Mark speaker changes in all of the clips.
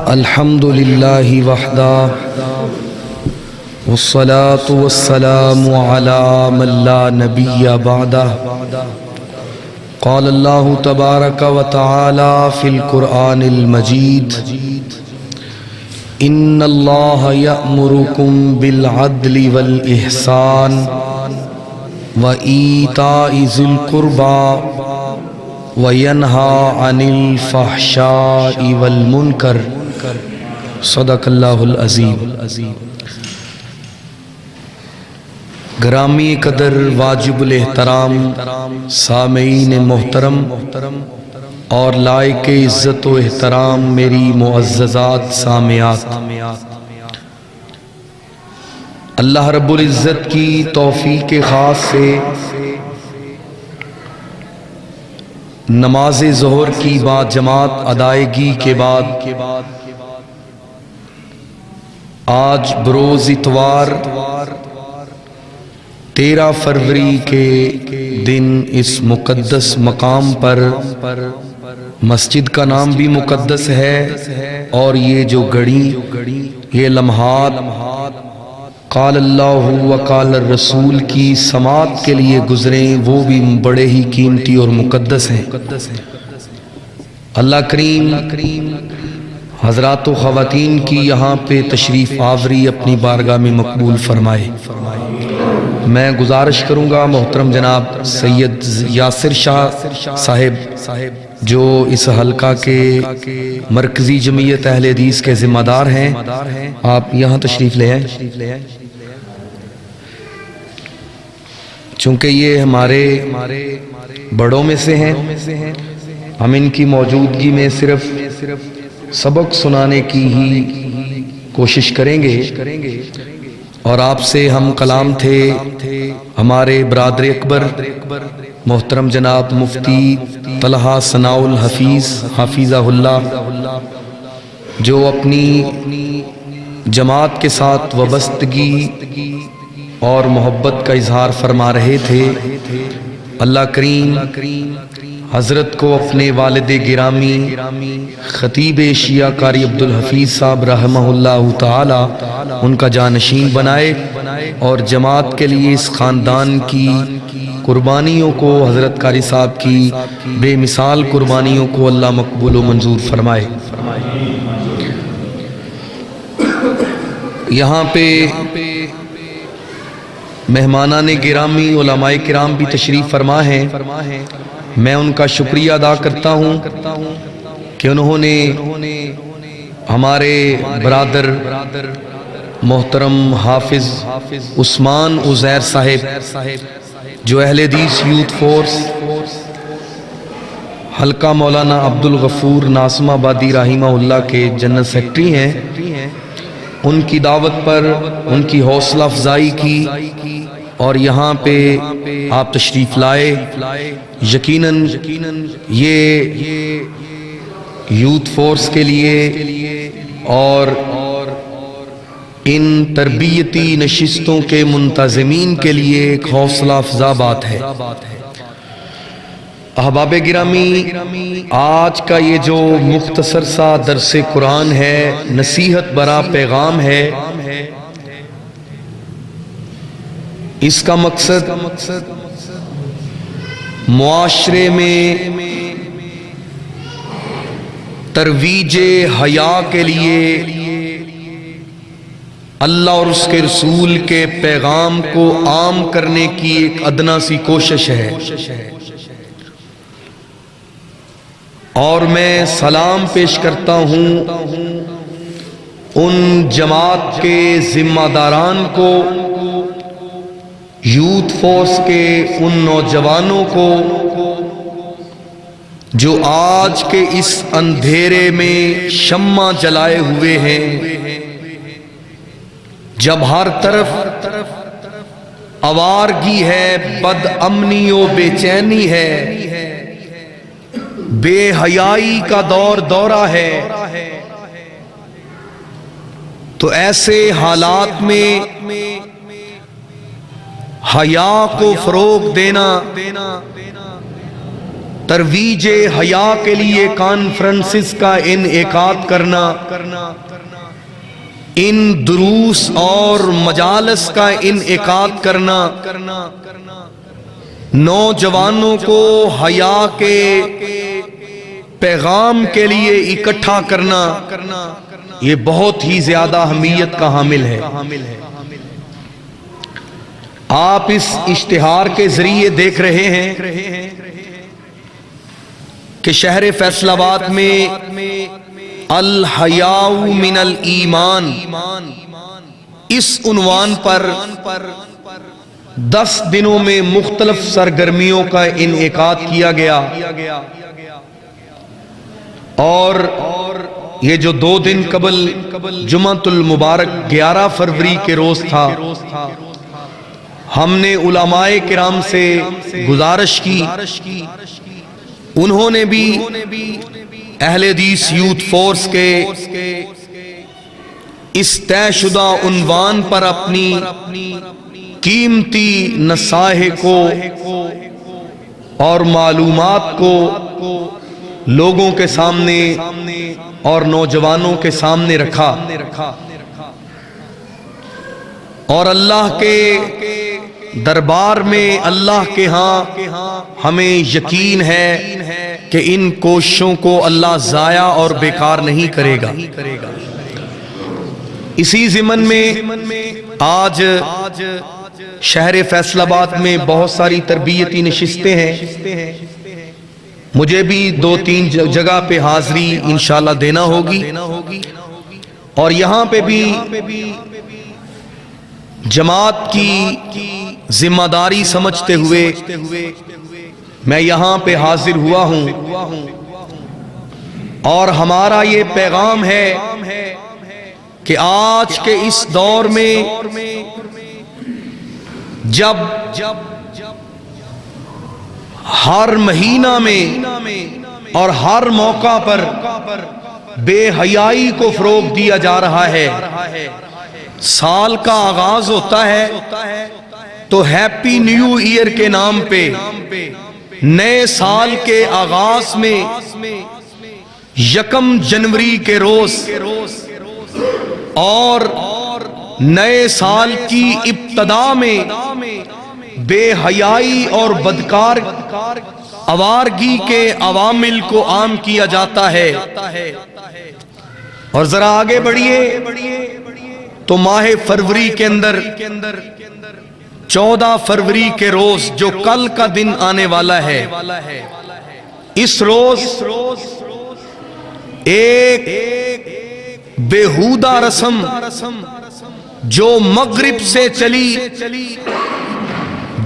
Speaker 1: الحمد للہ وحدہ والصلاة والسلام على من لا نبی بعدہ قال اللہ تبارک وتعالی فی القرآن المجید ان اللہ یأمرکم بالعدل والإحسان وإیتاء ذی القربى وَيَنْهَا عَنِ الْفَحْشَاءِ وَالْمُنْكَرِ صدق اللہ العظیم۔ گرامی قدر واجب الاحترام سامعین محترم اور لائق عزت و احترام میری معززات سامعات، اللہ رب العزت کی توفیق خاص سے نماز ظہر کی بعد جماعت ادائیگی کے بعد آج بروز اتوار 13 فروری کے دن اس مقدس مقام پر مسجد کا نام بھی مقدس ہے اور یہ جو گھڑی یہ لمحات قال اللہ وقال الرسول کی سماعت کے لیے گزریں وہ بھی بڑے ہی قیمتی اور مقدس ہیں۔ اللہ کریم حضرات و خواتین کی یہاں پہ تشریف آوری اپنی بارگاہ میں مقبول فرمائے۔ میں گزارش کروں گا محترم جناب سید یاسر شاہ صاحب جو اس حلقہ کے مرکزی جمعیت اہل حدیث کے ذمہ دار ہیں، آپ یہاں تشریف لے آئیں۔ چونکہ یہ ہمارے بڑوں میں سے ہیں، ہم ان کی موجودگی میں صرف سبق سنانے کی ہی کوشش کریں گے اور آپ سے ہم کلام تھے ہمارے برادر اکبر محترم جناب مفتی طلحہ ثناء الحفیظ حفیظہ اللہ جو اپنی جماعت کے ساتھ وابستگی اور محبت کا اظہار فرما رہے تھے۔ اللہ کریم حضرت کو اپنے والد گرامی خطیب شیعہ قاری عبدالحفیظ صاحب رحمہ اللہ تعالی ان کا جانشین بنائے اور جماعت کے لیے اس خاندان کی قربانیوں کو حضرت قاری صاحب کی بے مثال قربانیوں کو اللہ مقبول و منظور فرمائے۔ یہاں پہ مہمانان گرامی علماء کرام بھی تشریف فرما ہیں، میں ان کا شکریہ ادا کرتا ہوں کہ انہوں نے ہمارے برادر محترم حافظ عثمان عزیر صاحب جو اہل حدیث یوتھ فورس حلقہ مولانا عبدالغفور ناصم آبادی رحمہ اللہ کے جنرل سیکرٹری ہیں، ان کی دعوت پر ان کی حوصلہ افزائی کی اور یہاں پہ آپ تشریف لائے۔ یقیناً یہ یوتھ فورس کے لیے اور ان تربیتی نشستوں کے منتظمین کے لیے ایک حوصلہ افزا بات ہے۔ احباب گرامی، آج کا یہ جو مختصر سا درس قرآن ہے، نصیحت برا پیغام ہے، اس کا مقصد معاشرے میں ترویج حیا کے لیے اللہ اور اس کے رسول کے پیغام کو عام کرنے کی ایک ادنا سی کوشش ہے۔ اور میں سلام پیش کرتا ہوں ان جماعت کے ذمہ داران کو، یوتھ فورس کے ان نوجوانوں کو جو آج کے اس اندھیرے میں شمع جلائے ہوئے ہیں، جب ہر طرف آوارگی ہے، بد امنی و بے چینی ہے، بے حیائی کا دورہ ہے، تو ایسے حالات میں حیا کو فروغ دینا ترویج حیا کے لیے کانفرنسز کا انعقاد کرنا، ان دروس اور مجالس کا انعقاد کرنا، نوجوانوں کو حیا کے پیغام کے لیے اکٹھا کرنا، یہ بہت ہی زیادہ اہمیت کا حامل ہے۔ آپ اس اشتہار کے ذریعے دیکھ رہے ہیں کہ شہر فیصل آباد میں الحیاء من الایمان اس عنوان پر 10 دنوں میں مختلف سرگرمیوں کا انعقاد کیا گیا، اور یہ جو 2 دن قبل جمعۃ المبارک 11 فروری کے روز تھا، ہم نے علماء کرام سے گزارش کی، انہوں نے بھی اہل حدیث یوتھ فورس کے اس طے شدہ عنوان پر اپنی قیمتی نصائح کو اور معلومات کو لوگوں کے سامنے اور نوجوانوں کے سامنے رکھا، اور اللہ کے دربار میں اللہ کے ہاں ہمیں یقین ہے کہ ان کوششوں کو اللہ ضائع اور بیکار نہیں کرے گا۔ اسی ضمن میں آج شہر فیصل آباد میں بہت ساری تربیتی نشستیں ہیں، مجھے بھی 2-3 جگہ پہ حاضری انشاءاللہ دینا ہوگی، اور یہاں پہ بھی جماعت کی ذمہ داری سمجھتے ہوئے میں یہاں پہ حاضر ہوا ہوں، اور ہمارا یہ پیغام ہے کہ آج کے اس دور میں جب ہر مہینہ میں اور ہر موقع پر بے حیائی کو فروغ دیا جا رہا ہے، سال کا آغاز ہوتا ہے تو ہیپی نیو ایئر کے نام پہ نئے سال کے آغاز میں 1 جنوری کے روز اور نئے سال کی ابتدا میں بے حیائی اور بدکار آوارگی کے عوامل کو عام کیا جاتا ہے۔ اور ذرا آگے بڑھیے تو ماہ فروری کے اندر 14 فروری کے روز جو کل کا دن آنے والا ہے، اس روز ایک بیہودہ رسم جو مغرب سے چلی،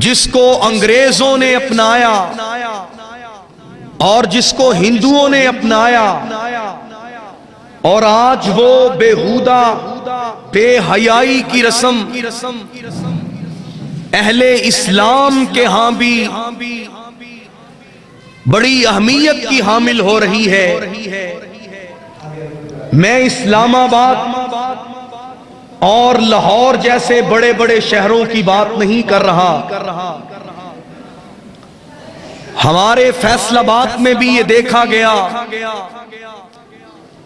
Speaker 1: جس کو انگریزوں نے اپنایا اور جس کو ہندوؤں نے اپنایا، اور آج وہ بیہودہ بے حیائی کی رسم اہل اسلام کے ہاں بھی بڑی اہمیت کی حامل ہو رہی ہے۔ میں اسلام آباد اور لاہور جیسے بڑے بڑے شہروں کی بات نہیں کر رہا، ہمارے فیصل آباد میں بھی یہ دیکھا گیا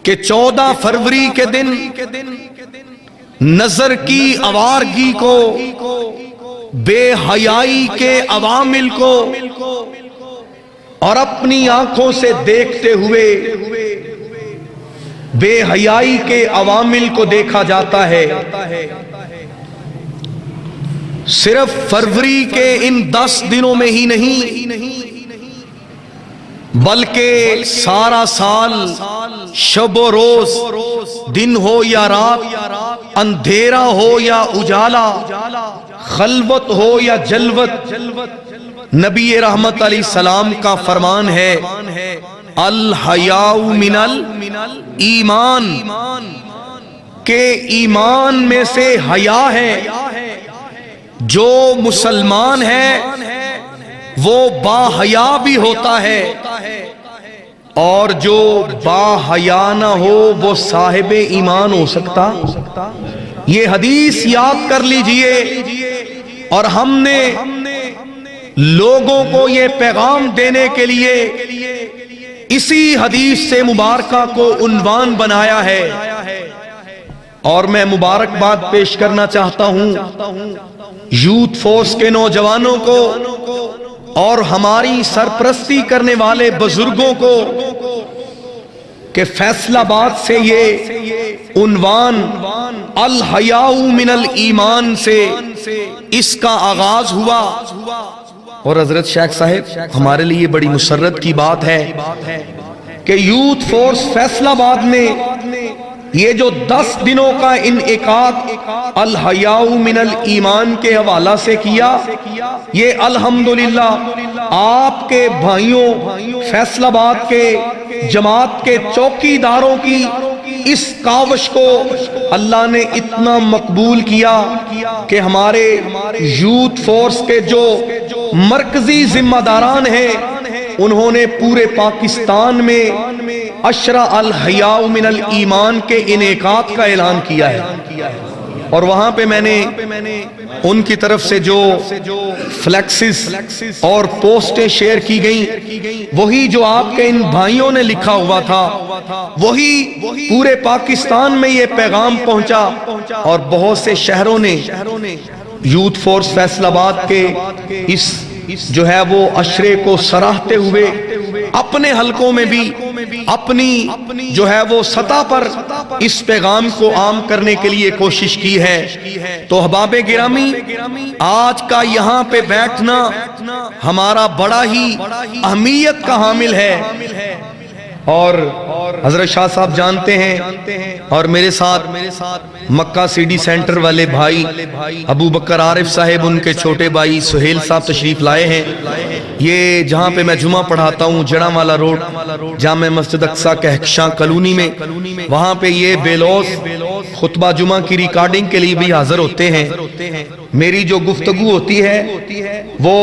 Speaker 1: کہ 14 فروری کے دن نظر کی آوارگی کو، بے حیائی کے عوامل کو اور اپنی آنکھوں سے دیکھتے ہوئے بے حیائی کے عوامل کو دیکھا جاتا ہے۔ صرف فروری کے ان 10 دنوں میں ہی نہیں بلکہ سارا سال، شب و روز، دن ہو یا رات، اندھیرا ہو یا اجالا، خلوت ہو یا جلوت، نبی رحمت علیہ السلام کا فرمان ہے الحیاء من الایمان، کہ ایمان میں سے حیا ہے۔ جو مسلمان ہے وہ با حیا بھی ہوتا ہے، اور جو با حیا نہ ہو وہ صاحب ایمان ہو سکتا۔ یہ حدیث یاد کر لیجئے، اور ہم نے لوگوں کو یہ پیغام دینے کے لیے اسی حدیث سے مبارکہ کو عنوان بنایا ہے۔ اور میں مبارکباد پیش کرنا چاہتا ہوں یوتھ فورس کے نوجوانوں کو اور ہماری سرپرستی کرنے والے بزرگوں کو کہ فیصل آباد سے یہ عنوان الحیاء من الایمان سے اس کا آغاز ہوا۔ اور حضرت شیخ صاحب ہمارے لیے بڑی مسرت کی بات ہے کہ یوتھ فورس فیصل آباد میں یہ جو 10 دنوں کا انعقاد الحیاء من الایمان کے حوالہ سے کیا، یہ الحمدللہ آپ کے بھائیوں فیصل آباد کے جماعت کے چوکی داروں کی اس کاوش کو اللہ نے اتنا مقبول کیا کہ ہمارے یوتھ فورس کے جو مرکزی ذمہ داران ہیں انہوں نے پورے پاکستان میں عشرہ الحیاء من الایمان کے انعقاد کا اعلان کیا ہے۔ اور وہاں پہ میں نے ان کی طرف سے جو فلیکسز اور پوسٹیں شیئر کی گئیں، وہی جو آپ کے ان بھائیوں نے لکھا ہوا تھا، وہی پورے پاکستان میں یہ پیغام پہنچا اور بہت سے شہروں نے یوتھ فورس فیصل آباد کے اس جو ہے وہ عشرے کو سراہتے ہوئے اپنے حلقوں میں بھی اپنی جو ہے وہ سطح پر اس پیغام کو عام کرنے کے لیے کوشش کی ہے۔ تو احباب گرامی، آج کا یہاں پہ بیٹھنا ہمارا بڑا ہی اہمیت کا حامل ہے۔ اور حضرت شاہ صاحب جانتے ہیں اور میرے ساتھ مکہ سی ڈی سینٹر والے بھائی ابو بکر عارف صاحب، ان کے چھوٹے بھائی سہیل صاحب تشریف لائے ہیں۔ یہ جہاں پہ میں جمعہ پڑھاتا ہوں جڑا والا روڈ جامع مسجد اقصی کہکشاں کالونی میں، وہاں پہ یہ بے لوث خطبہ جمعہ کی ریکارڈنگ کے لیے بھی حاضر ہوتے ہیں۔ میری جو گفتگو ہوتی ہے وہ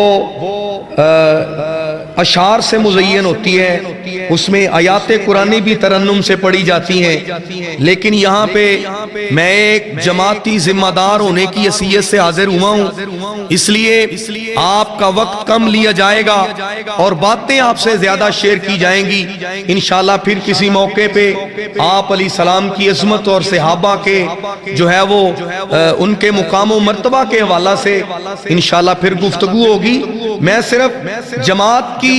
Speaker 1: اشعار سے مزین ہوتی ہے، اس میں آیات قرآنی بھی ترنم سے پڑھی جاتی ہیں، لیکن یہاں پہ میں ایک جماعتی ذمہ دار ہونے کی حیثیت سے حاضر ہوا ہوں، اس لیے آپ کا وقت کم لیا جائے گا اور باتیں آپ سے زیادہ شیئر کی جائیں گی۔ انشاءاللہ پھر کسی موقع پہ آپ علیہ السلام کی عظمت اور صحابہ کے جو ہے وہ ان کے مقام و مرتبہ کے حوالہ سے انشاءاللہ پھر گفتگو ہوگی۔ میں صرف جماعت کی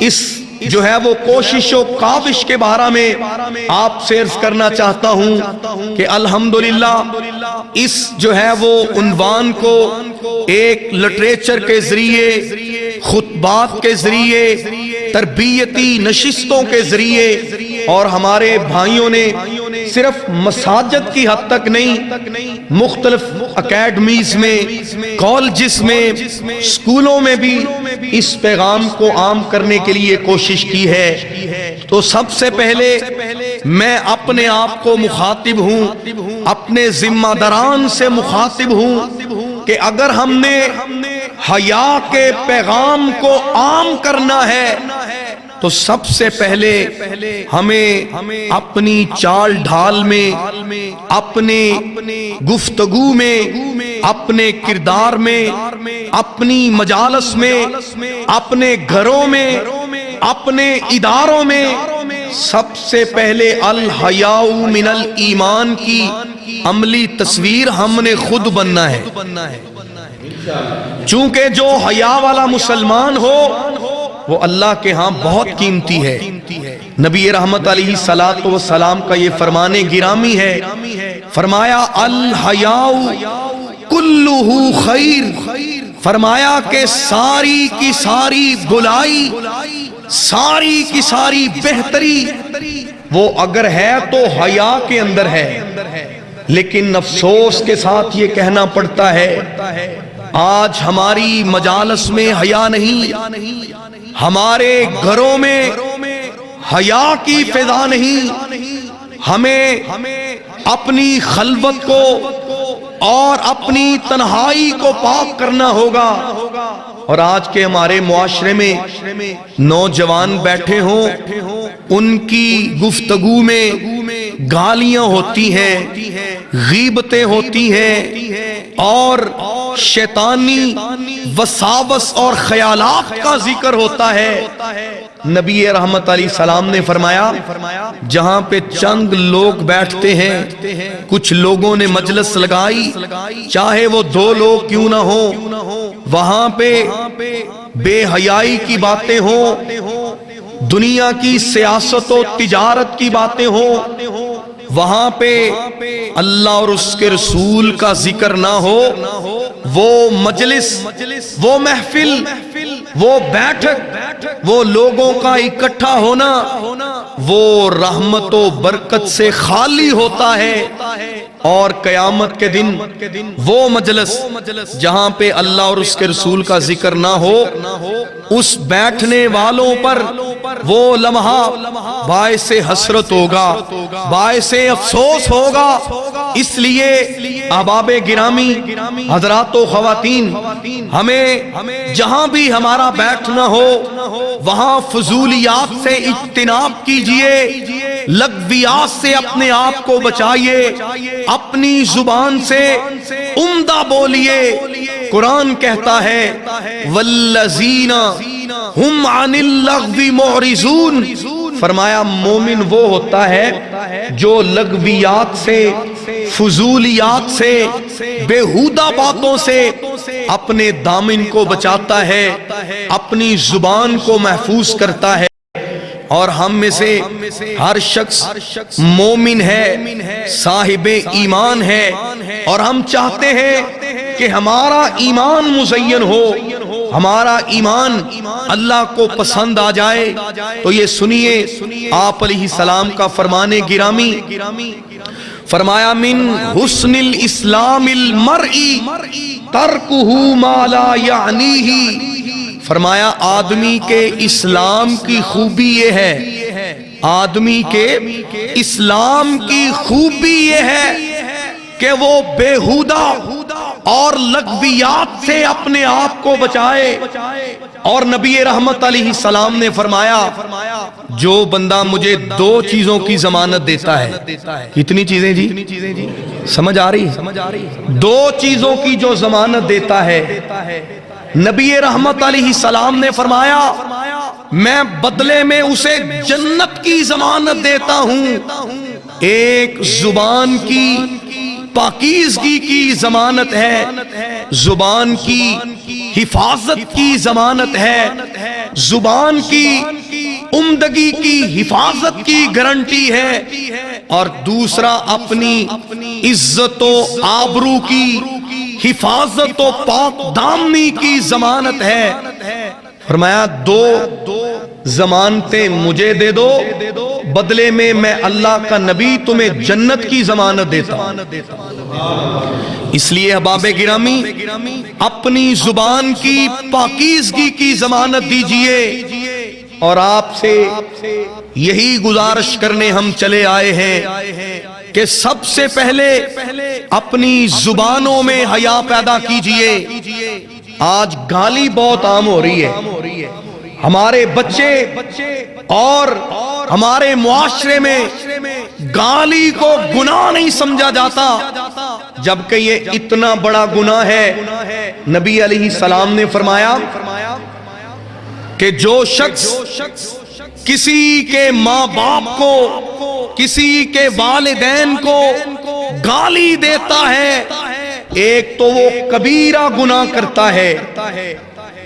Speaker 1: اس جو ہے وہ کوشش و کاوش کے بارے میں آپ سے عرض کرنا چاہتا ہوں کہ الحمدللہ اس جو ہے وہ عنوان کو ایک لٹریچر کے ذریعے، خطبات کے ذریعے، تربیتی نشستوں کے ذریعے اور ہمارے بھائیوں نے صرف مساجد کی حد تک نہیں، مختلف اکیڈمیز میں، کالجز میں، سکولوں میں بھی اس پیغام کو عام کرنے کے لیے کوشش کی ہے۔ تو سب سے پہلے میں اپنے آپ کو مخاطب ہوں، اپنے ذمہ داران سے مخاطب ہوں کہ اگر ہم نے حیا کے پیغام کو عام کرنا ہے تو سب سے پہلے ہمیں اپنی چال ڈھال میں، اپنے گفتگو میں، اپنے کردار میں، اپنی مجالس میں، اپنے گھروں میں، اپنے اداروں میں سب سے پہلے الحیاء من الایمان کی عملی تصویر ہم نے خود بننا ہے۔ چونکہ جو حیا والا مسلمان ہو وہ اللہ کے ہاں بہت قیمتی ہے۔ نبی رحمت علیہ الصلوۃ والسلام کا یہ فرمان گرامی ہے، فرمایا الحیاء کلہ خیر، فرمایا کہ ساری کی ساری بلائی، ساری کی ساری بہتری وہ اگر ہے تو حیا کے اندر ہے۔ لیکن افسوس کے ساتھ یہ کہنا پڑتا ہے آج ہماری مجالس میں حیا نہیں، ہمارے گھروں میں حیا کی فضا نہیں۔ ہمیں اپنی خلوت کو اور اپنی تنہائی کو پاک کرنا ہوگا۔ اور آج کے ہمارے معاشرے میں نوجوان بیٹھے ہوں، ان کی گفتگو میں گالیاں ہوتی ہیں، غیبتیں ہوتی ہیں اور شیطانی وساوس اور خیالات کا ذکر ہوتا ہے، نبی رحمت علیہ السلام نے فرمایا جہاں پہ چند لوگ بیٹھتے ہیں، کچھ لوگوں نے مجلس لگائی، چاہے وہ 2 لوگ کیوں نہ ہوں، وہاں پہ بے حیائی کی باتیں ہوں، دنیا کی سیاست و تجارت کی باتیں ہوں، وہاں پہ اللہ اور اس کے رسول کا ذکر نہ ہو، وہ مجلس، وہ محفل، وہ بیٹھک، وہ لوگوں کا اکٹھا ہونا، وہ رحمت و برکت سے خالی ہوتا ہے، اور قیامت کے دن وہ مجلس جہاں پہ اللہ اور اس کے رسول کا ذکر نہ ہو، اس بیٹھنے والوں پر وہ لمحہ باعث حسرت ہوگا، باعث افسوس ہوگا۔ اس لیے احباب گرامی، حضرات و خواتین، ہمیں جہاں بھی ہمارا بیٹھنا ہو وہاں فضولیات سے اجتناب کیجئے، لغویات سے اپنے آپ کو بچائیے، اپنی زبان سے عمدہ بولیے۔ قرآن کہتا ہے والذین ہم عن اللغو معرضون، فرمایا مومن وہ ہوتا ہے جو لغویات سے، فضولیات سے، بیہودہ باتوں سے اپنے دامن کو بچاتا ہے، اپنی زبان کو محفوظ کرتا ہے۔ اور ہم میں سے ہر شخص مومن ہے، صاحب ایمان ہے، اور ہم چاہتے ہیں کہ ہمارا ایمان مزین ہو، ہمارا ایمان اللہ کو پسند آ جائے۔ تو یہ سنیے آپ علیہ السلام کا فرمان گرامی، فرمایا من حسن الاسلام المرئی ترکہ ما لا یعنیہ، فرمایا آدمی کے اسلام کی خوبی یہ ہے، آدمی کے اسلام کی خوبی یہ ہے کہ وہ بیہودہ اور لغویات سے اپنے آپ کو بچائے۔ اور نبی رحمت علیہ السلام نے فرمایا جو بندہ مجھے 2 چیزوں کی ضمانت دیتا ہے، کتنی چیزیں جی؟ سمجھ آ رہی؟ 2 چیزوں کی جو ضمانت دیتا ہے، نبی رحمت علیہ السلام نے فرمایا میں بدلے میں اسے جنت کی ضمانت دیتا ہوں۔ ایک زبان کی پاکیزگی کی ضمانت ہے، زبان کی حفاظت کی ضمانت ہے، زبان کی عمدگی کی حفاظت کی گارنٹی ہے، اور دوسرا اپنی عزت و آبرو کی حفاظت و پاک دامنی کی ضمانت ہے۔ فرمایا 2 ضمانتیں مجھے دے دو، بدلے میں میں اللہ کا نبی تمہیں جنت کی ضمانت دیتا ہوں۔ اس لیے احباب گرامی اپنی زبان کی پاکیزگی کی ضمانت دیجئے، اور آپ سے یہی گزارش کرنے ہم چلے آئے ہیں کہ سب سے پہلے اپنی زبانوں میں حیا پیدا کیجئے۔ آج گالی بہت عام ہو رہی ہے، ہمارے بچے اور ہمارے معاشرے میں گالی کو گناہ نہیں سمجھا جاتا، جبکہ یہ اتنا بڑا گناہ ہے۔ نبی علیہ السلام نے فرمایا کہ جو شخص کسی کے ماں باپ کو، کسی کے والدین کو گالی دیتا ہے، ایک تو وہ کبیرہ گناہ کرتا ہے۔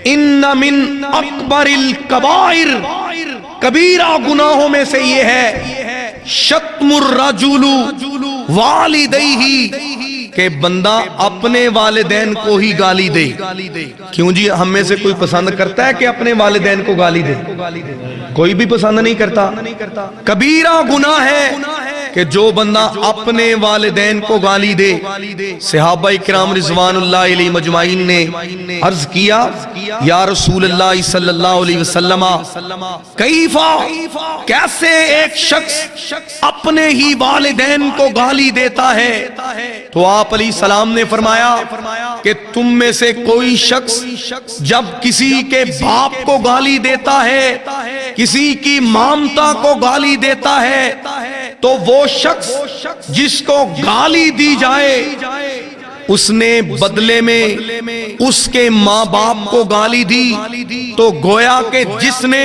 Speaker 1: ان من اکبر الکبائر، کبیرہ گناہوں میں سے یہ ہے شتم الرجل والدیہ، کہ بندہ اپنے والدین کو ہی گالی دے۔ کیوں جی ہم میں سے کوئی پسند کرتا ہے کہ اپنے والدین کو گالی دے؟ کوئی بھی پسند نہیں کرتا۔ کبیرہ گناہ ہے کہ جو بندہ اپنے والدین کو گالی دے۔ صحابہ کرام رضوان اللہ علیہ مجمعین نے عرض کیا یا رسول اللہ صلی اللہ علیہ وسلم کیفا، کیسے ایک شخص اپنے ہی والدین کو گالی دیتا ہے؟ تو آپ علیہ السلام نے فرمایا کہ تم میں سے کوئی شخص جب کسی کے باپ کو گالی دیتا ہے، کسی کی مامتا کو گالی دیتا ہے تو وہ شخص جس کو گالی دی جائے اس نے بدلے میں اس کے ماں باپ کو گالی دی، تو گویا کہ جس نے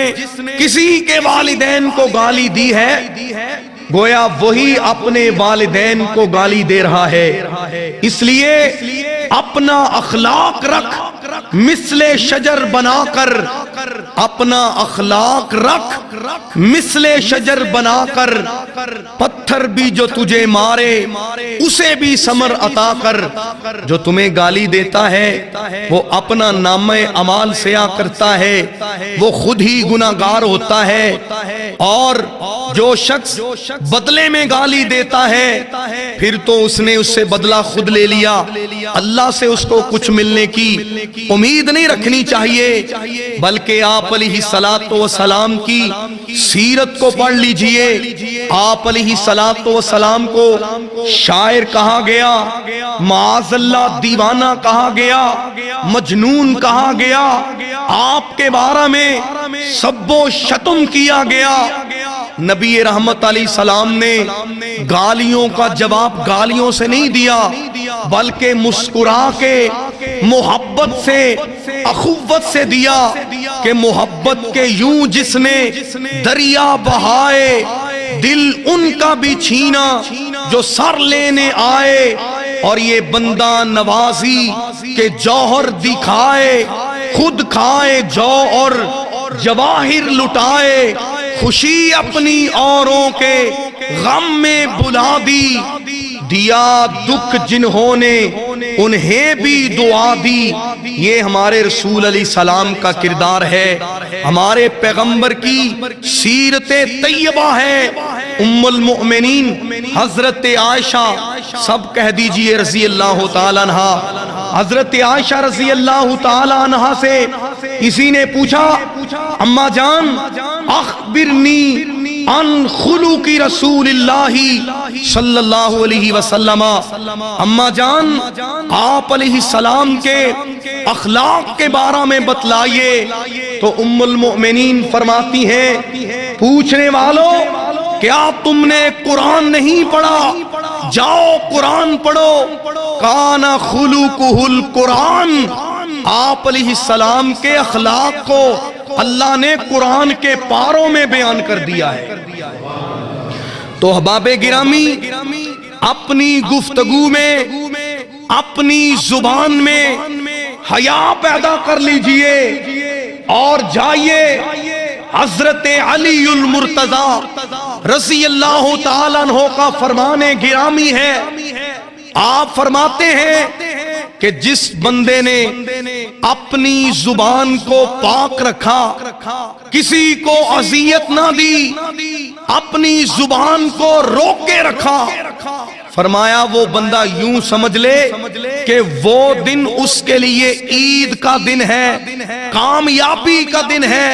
Speaker 1: کسی کے والدین کو گالی دی ہے گویا وہی اپنے والدین کو گالی دے رہا ہے۔ اس لیے اپنا اخلاق رکھ مثل شجر بنا کر، اپنا اخلاق رکھ مثل شجر بنا کر، پتھر بھی جو تجھے مارے اسے بھی ثمر عطا کر۔ جو تمہیں گالی دیتا ہے وہ اپنا نامہ اعمال سیاہ کرتا ہے، وہ خود ہی گناہگار ہوتا ہے، اور جو شخص بدلے میں گالی دیتا ہے پھر تو اس نے اس سے بدلہ خود لے لیا، اللہ سے اس کو کچھ ملنے کی امید نہیں رکھنی چاہیے۔ بلکہ آپ علیہ الصلوۃ والسلام کی سیرت کو پڑھ لیجئے۔ آپ علیہ الصلوۃ والسلام کو شاعر کہا گیا، معاذ اللہ دیوانہ کہا گیا، مجنون کہا گیا، آپ کے بارے میں سب و شتم کیا گیا۔ نبی رحمت علیہ السلام نے گالیوں کا جواب گالیوں سے نہیں دیا بلکہ مسکرا کے محبت سے، اخوت سے دیا کہ محبت کے یوں جس نے دریا بہائے، دل ان کا بھی چھینا جو سر لینے آئے، اور یہ بندہ نوازی کے جوہر دکھائے، خود کھائے جو اور جواہر لٹائے، خوشی اپنی اوروں کے غم میں بلا دی، دیا دکھ جنہوں نے انہیں بھی دعا دی۔ یہ ہمارے رسول علیہ السلام کا کردار ہے، ہمارے پیغمبر کی سیرت طیبہ ہے۔ ام المؤمنین حضرت عائشہ، سب کہہ دیجئے رضی اللہ تعالیٰ عنہا، حضرت عائشہ رضی اللہ تعالیٰ عنہا سے کسی نے پوچھا، اماں جان اخبرنی عن خلق رسول اللہ صلی اللہ علیہ وسلم، اماں جان آپ علیہ السلام کے اخلاق کے بارے میں بتلائیے۔ تو ام المؤمنین فرماتی ہیں، پوچھنے والوں کیا تم نے قرآن نہیں پڑھا؟ جاؤ قرآن پڑھو۔ کان خلقہ القرآن، آپ علیہ السلام کے اخلاق کو اللہ نے قرآن کے پاروں میں بیان کر دیا ہے۔ تو احباب گرامی، اپنی گفتگو میں، اپنی زبان میں حیا پیدا کر لیجئے اور جائیے حضرت علی المرتضی رضی اللہ تعالیٰ عنہ کا فرمان گرامی ہے۔ آپ فرماتے ہیں کہ جس بندے نے اپنی زبان کو پاک رکھا، کسی کو اذیت نہ دی، اپنی زبان کو روک کے رکھا، فرمایا وہ بندہ یوں سمجھ لے کہ وہ دن اس کے لیے عید کا دن ہے، کامیابی کا دن ہے۔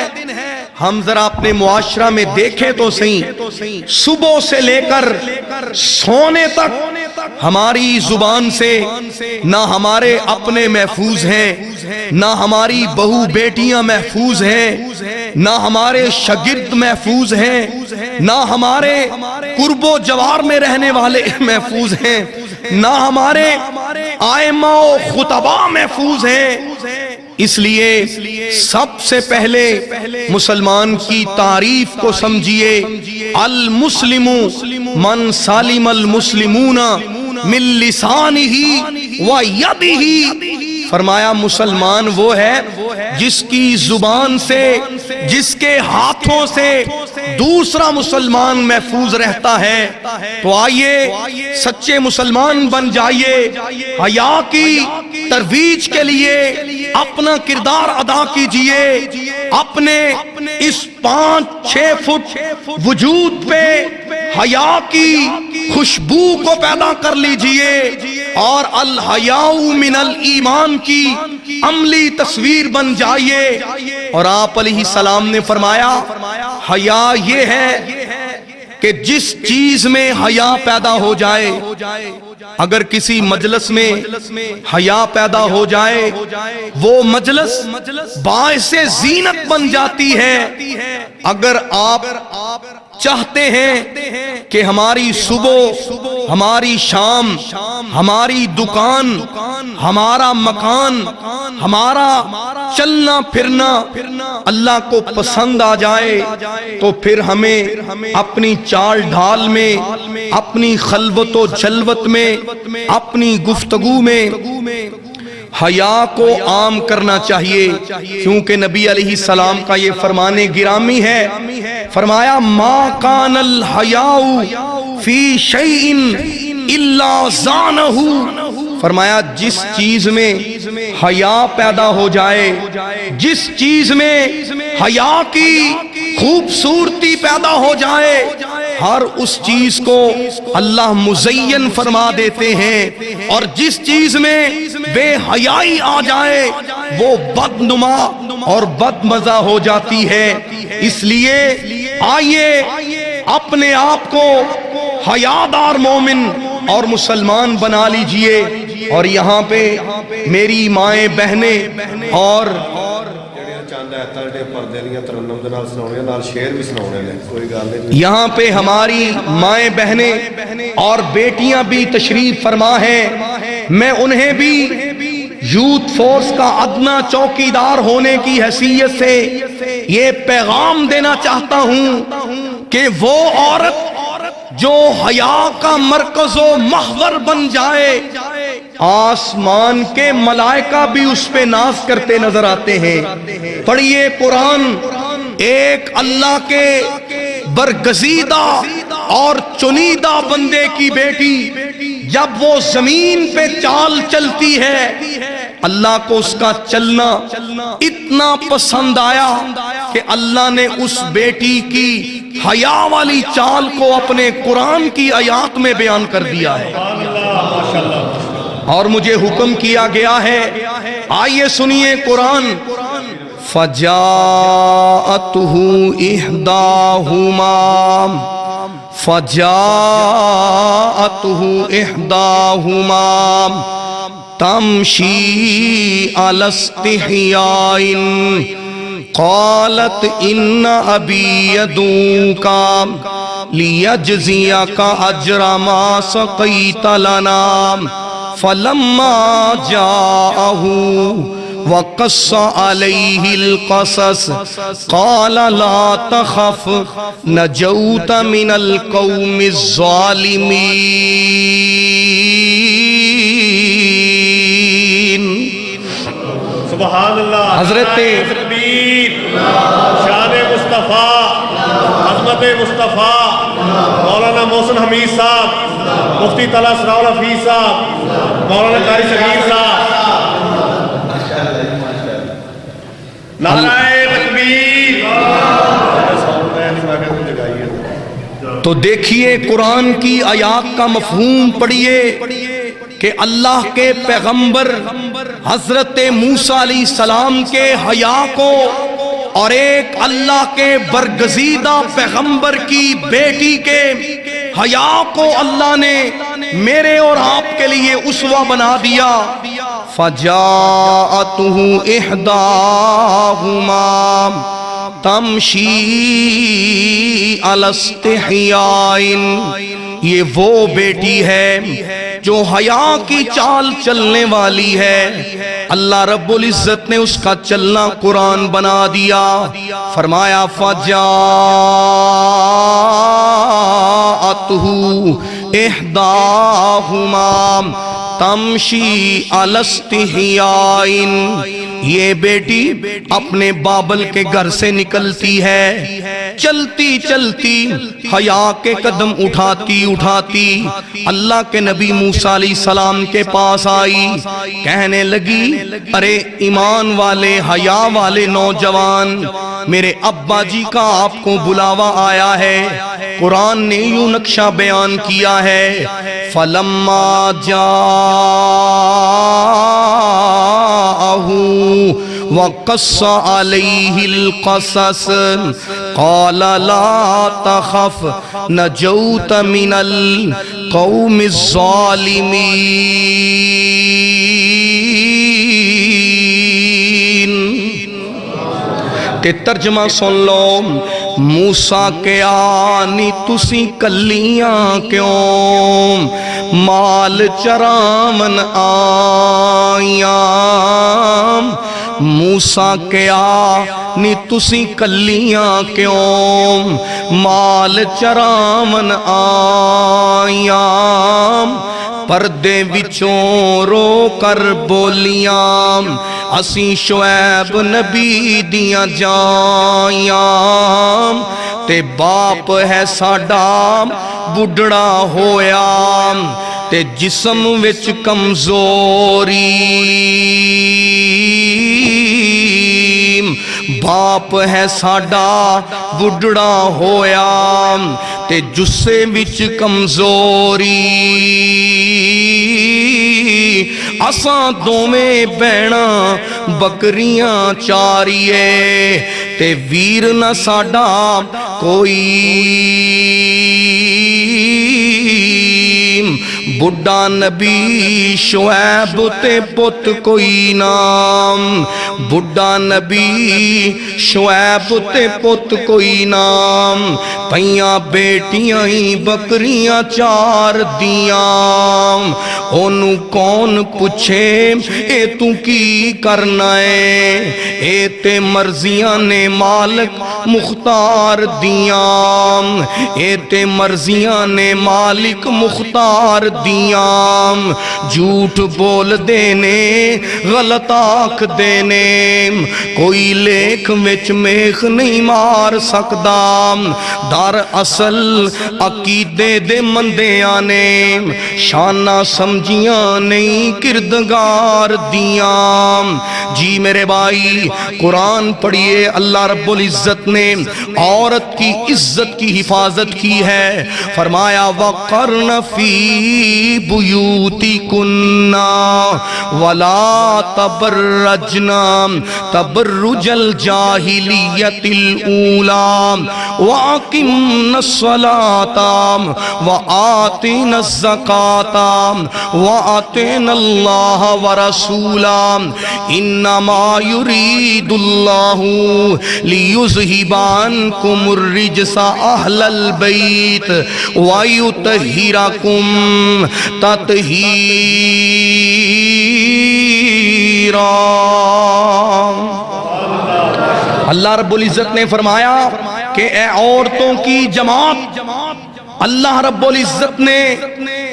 Speaker 1: ہم ذرا اپنے معاشرہ میں دیکھیں تو صحیح، صبح سے لے کر سونے تک ہماری زبان سے نہ ہمارے اپنے محفوظ ہیں، نہ ہماری بہو بیٹیاں محفوظ ہیں، نہ ہمارے شاگرد محفوظ ہیں، نہ ہمارے قرب و جوار میں رہنے والے محفوظ ہیں، نہ ہمارے ائمہ و خطبہ محفوظ ہیں۔ اس لیے سب سے پہلے مسلمان کی تعریف کو سمجھیے، المسلم من سالم المسلمون من لسانہ و یدہ، فرمایا مسلمان وہ ہے جس کی زبان سے، جس کے ہاتھوں سے دوسرا مسلمان محفوظ رہتا ہے۔ تو آئیے سچے مسلمان بن جائیے، حیا کی ترویج کے لیے اپنا کردار ادا کیجئے، اپنے اس 5-6 فٹ وجود پہ حیا کی خوشبو کو پیدا کر لیجئے، اور الحیاء من الایمان کی عملی تصویر بن جائیے۔ اور آپ علیہ السلام نے فرمایا حیا یہ ہے کہ جس چیز میں حیا پیدا ہو جائے، اگر کسی مجلس میں حیا پیدا ہو جائے وہ مجلس باعث زینت بن جاتی ہے۔ اگر آپ چاہتے ہیں کہ ہماری صبح، ہماری شام، ہماری دکان، ہمارا مکان، ہمارا چلنا پھرنا اللہ کو پسند آ جائے، تو پھر ہمیں اپنی چال ڈھال میں، اپنی خلوت و جلوت میں، اپنی گفتگو میں حیا کو عام کرنا چاہیے، کیونکہ نبی علیہ السلام کا یہ فرمان گرامی ہے، فرمایا ما کان الحیاء فی شیء الا زانہ، فرمایا جس چیز میں حیا پیدا ہو جائے، جس چیز میں حیا کی خوبصورتی پیدا ہو جائے، ہر اس چیز کو اللہ مزین فرما دیتے ہیں، اور جس چیز میں بے حیائی آ جائے وہ بدنما اور بدمزہ ہو جاتی ہے۔ اس لیے آئیے اپنے آپ کو حیادار مومن اور مسلمان بنا لیجئے۔ اور یہاں پہ میری مائیں بہنیں اور یہاں پہ ہماری مائیں بہنیں اور بیٹیاں بھی تشریف فرما ہیں، میں انہیں بھی یوتھ فورس کا ادنا چوکیدار ہونے کی حیثیت سے یہ پیغام دینا چاہتا ہوں کہ وہ عورت جو حیا کا مرکز و محور بن جائے، آسمان کے ملائکہ بھی اس پہ ناز کرتے نظر آتے ہیں۔ پڑھیے قرآن، ایک اللہ کے برگزیدہ اور چنیدہ بندے کی بیٹی جب وہ زمین پہ چال چلتی ہے، اللہ کو اس کا چلنا اتنا پسند آیا کہ اللہ نے اس بیٹی کی حیا والی چال کو اپنے قرآن کی آیات میں بیان کر دیا ہے، اور مجھے حکم کیا گیا ہے، آئیے سنیے قرآن، فَجَاءَتْهُ إِحْدَاهُمَا تَمْشِي عَلَى اسْتِحْيَاءٍ قَالَتْ إِنَّ أَبِي يَدْعُوكَ لِيَجْزِيَكَ أَجْرَ مَا سَقَيْتَ لَنَا فَلَمَّا جَاءَهُ وَقَصَّ عَلَيْهِ الْقَصَصَ قَالَ لَا تَخَفْ نَجَوْتَ مِنَ الْقَوْمِ الظَّالِمِينَ۔
Speaker 2: سبحان اللہ۔
Speaker 1: حضرت
Speaker 2: شان مصطفیٰ، عظمت مصطفیٰ، مولانا محسن حمید صاحب، مفتی طلعت ثناء الحفیظ صاحب، مولانا قاری شبیر صاحب، نعرہ تکبیر۔
Speaker 1: تو دیکھیے قرآن کی آیات کا مفہوم پڑھیے کہ اللہ کے پیغمبر حضرت موسیٰ علیہ السلام کے حیا کو اور ایک اللہ کے برگزیدہ پیغمبر کی بیٹی کے حیا کو اللہ نے میرے اور آپ کے لیے اسوہ بنا دیا۔ فَجَاءَتْهُ إِحْدَاهُمَا تَمْشِي عَلَى اسْتِحْيَاءٍ، یہ وہ بیٹی ہے جو حیا کی چال چلنے والی ہے، اللہ رب العزت نے اس کا چلنا قرآن بنا دیا، فرمایا فَجَاءَتْهُ إِحْدَاهُمَا تَمْشِي عَلَى اسْتِحْيَاءٍ، یہ بیٹی اپنے بابل کے گھر سے نکلتی ہے، چلتی چلتی حیا کے قدم اٹھاتی اٹھاتی اللہ کے نبی موسیٰ علیہ السلام کے پاس آئی، کہنے لگی ارے ایمان والے حیا والے نوجوان، میرے ابا جی کا آپ کو بلاوا آیا ہے۔ قرآن نے یوں نقشہ بیان کیا ہے، فَلَمَّا جَاءَهُ وقص علیہ القصص قال لا تخف نجوت من القوم الظالمین۔ تے ترجمہ سن لو، موسیٰ کے آنی تسی کلیاں کیوں، مال چرامن آیاں۔ موسیٰ کے آنی تسی کلیاں کیوں، مال چرامن آیاں۔ پردے وچوں رو کر بولیاں، اسی شعیب نبی دیاں جائیاں۔ تے باپ ہے ساڈا بڈڑا ہویا، تے جسم وچ کمزوری۔ باپ ہے ساڈا بڈڑا ہویا، تے جسے وچ کمزوری۔ اساں دوویں بہناں بکریاں چاریے، تے ویر نہ ساڈا کوئی۔ بڈھا نبی شعیب تے پت کوئی نام، بڈھا نبی شعیب تے پت کوئی نام۔ پئیاں بیٹیاں ہی بکریاں چار دیاں، اونوں کون پوچھے اے تو کی کرنا ہے، اے تے مرضیاں نے مالک مختار دیاں، اے تے مرضیاں نے مالک مختار دیاں۔ جھوٹ بول دینے غلط آکھ دینے، کوئی لیکھ وچ میخ نہیں مار سکدا۔ در اصل عقیدے دے مندیاں نے شانہ سمجھیاں نہیں کردگار دیاں۔ جی میرے بھائی، قرآن پڑھیے، اللہ رب العزت نے عورت کی عزت کی حفاظت کی ہے۔ فرمایا وَقَرْنَ فِي بُيُوتِكُنَّ وَلَا تَبَرَّجْنَ تَبَرُّجَ الْجَاهِلِيَّةِ الْأُولَى وَأَقِمْنَ الصَّلَاةَ وَآتِينَ الزَّكَاةَ وَأَطِعْنَ اللَّهَ وَرَسُولَهُ إِنَّمَا يُرِيدُ اللَّهُ لِيُذْهِبَ عَنكُمُ الرِّجْسَ أَهْلَ الْبَيْتِ وَيُطَهِّرَكُمْ تطہیرا۔ اللہ رب العزت نے فرمایا کہ اے عورتوں کی جماعت، اللہ رب العزت نے